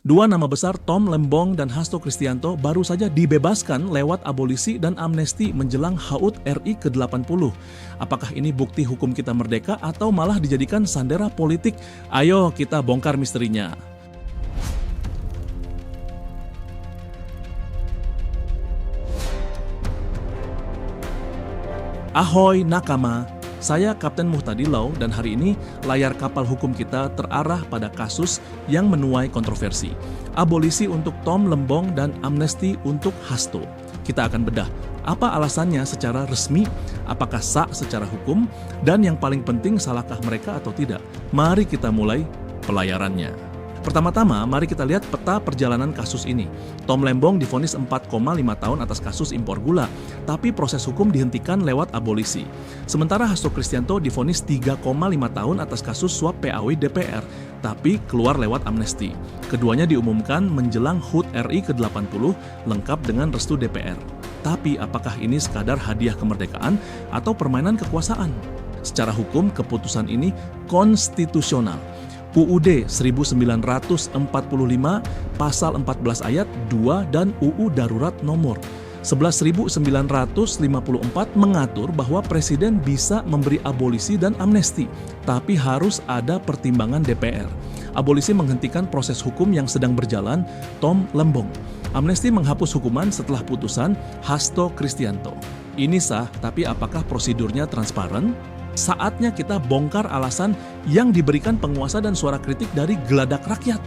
Dua nama besar Tom Lembong dan Hasto Kristianto baru saja dibebaskan lewat abolisi dan amnesti menjelang HUT RI ke-80. Apakah ini bukti hukum kita merdeka atau malah dijadikan sandera politik? Ayo kita bongkar misterinya. Ahoy nakama, saya Kapten Muhtadilau dan hari ini layar kapal hukum kita terarah pada kasus yang menuai kontroversi. Abolisi untuk Tom Lembong dan amnesti untuk Hasto. Kita akan bedah apa alasannya secara resmi, apakah sah secara hukum, dan yang paling penting salahkah mereka atau tidak. Mari kita mulai pelayarannya. Pertama-tama, mari kita lihat peta perjalanan kasus ini. Tom Lembong divonis 4,5 tahun atas kasus impor gula, tapi proses hukum dihentikan lewat abolisi. Sementara Hasto Kristianto divonis 3,5 tahun atas kasus suap PAW DPR, tapi keluar lewat amnesti. Keduanya diumumkan menjelang HUT RI ke-80 lengkap dengan restu DPR. Tapi apakah ini sekadar hadiah kemerdekaan atau permainan kekuasaan? Secara hukum, keputusan ini konstitusional. UUD 1945 pasal 14 ayat 2 dan UU Darurat nomor 11.954 mengatur bahwa presiden bisa memberi abolisi dan amnesti, tapi harus ada pertimbangan DPR. Abolisi menghentikan proses hukum yang sedang berjalan Tom Lembong. Amnesti menghapus hukuman setelah putusan Hasto Kristianto. Ini sah, tapi apakah prosedurnya transparan? Saatnya kita bongkar alasan yang diberikan penguasa dan suara kritik dari geladak rakyat.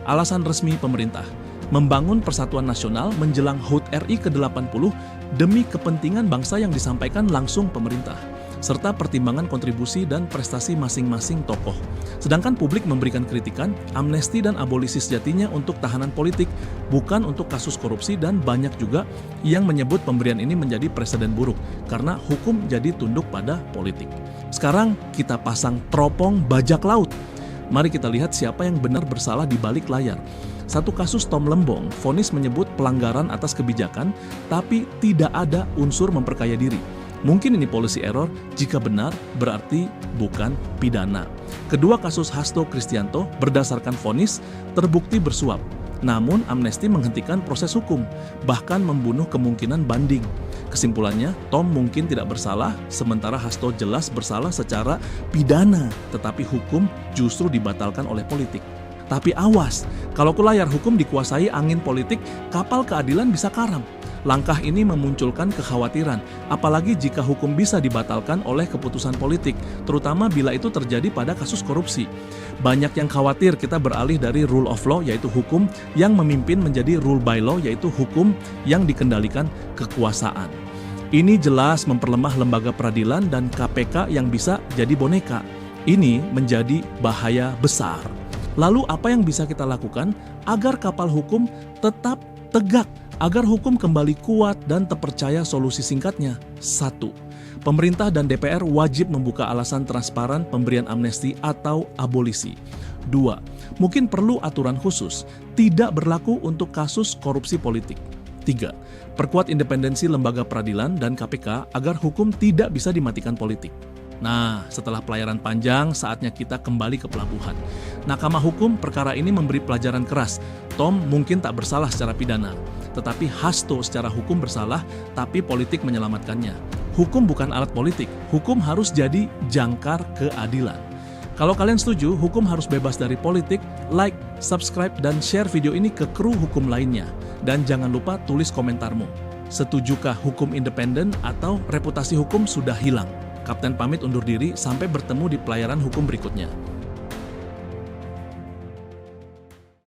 Alasan resmi pemerintah, membangun persatuan nasional menjelang HUT RI ke-80 demi kepentingan bangsa yang disampaikan langsung pemerintah, serta pertimbangan kontribusi dan prestasi masing-masing tokoh. Sedangkan publik memberikan kritikan, amnesti dan abolisi sejatinya untuk tahanan politik, bukan untuk kasus korupsi, dan banyak juga yang menyebut pemberian ini menjadi presiden buruk, karena hukum jadi tunduk pada politik. Sekarang kita pasang teropong bajak laut. Mari kita lihat siapa yang benar bersalah di balik layar. Satu kasus Tom Lembong, vonis menyebut pelanggaran atas kebijakan, tapi tidak ada unsur memperkaya diri. Mungkin ini policy error, jika benar berarti bukan pidana. Kedua kasus Hasto Kristianto berdasarkan vonis terbukti bersuap. Namun amnesti menghentikan proses hukum, bahkan membunuh kemungkinan banding. Kesimpulannya, Tom mungkin tidak bersalah, sementara Hasto jelas bersalah secara pidana, tetapi hukum justru dibatalkan oleh politik. Tapi awas, kalau layar hukum dikuasai angin politik, kapal keadilan bisa karam. Langkah ini memunculkan kekhawatiran, apalagi jika hukum bisa dibatalkan oleh keputusan politik, terutama bila itu terjadi pada kasus korupsi. Banyak yang khawatir kita beralih dari rule of law, yaitu hukum, yang memimpin menjadi rule by law, yaitu hukum yang dikendalikan kekuasaan. Ini jelas memperlemah lembaga peradilan dan KPK yang bisa jadi boneka. Ini menjadi bahaya besar. Lalu apa yang bisa kita lakukan agar kapal hukum tetap tegak? Agar hukum kembali kuat dan terpercaya? Solusi singkatnya, 1. Pemerintah dan DPR wajib membuka alasan transparan pemberian amnesti atau abolisi. 2. Mungkin perlu aturan khusus, tidak berlaku untuk kasus korupsi politik. 3. Perkuat independensi lembaga peradilan dan KPK agar hukum tidak bisa dimatikan politik. Nah, setelah pelayaran panjang, saatnya kita kembali ke pelabuhan. Nakama hukum, perkara ini memberi pelajaran keras. Tom mungkin tak bersalah secara pidana, tetapi Hasto secara hukum bersalah, tapi politik menyelamatkannya. Hukum bukan alat politik, hukum harus jadi jangkar keadilan. Kalau kalian setuju, hukum harus bebas dari politik, like, subscribe, dan share video ini ke kru hukum lainnya. Dan jangan lupa tulis komentarmu. Setujukah hukum independen atau reputasi hukum sudah hilang? Kapten pamit undur diri, sampai bertemu di pelayaran hukum berikutnya.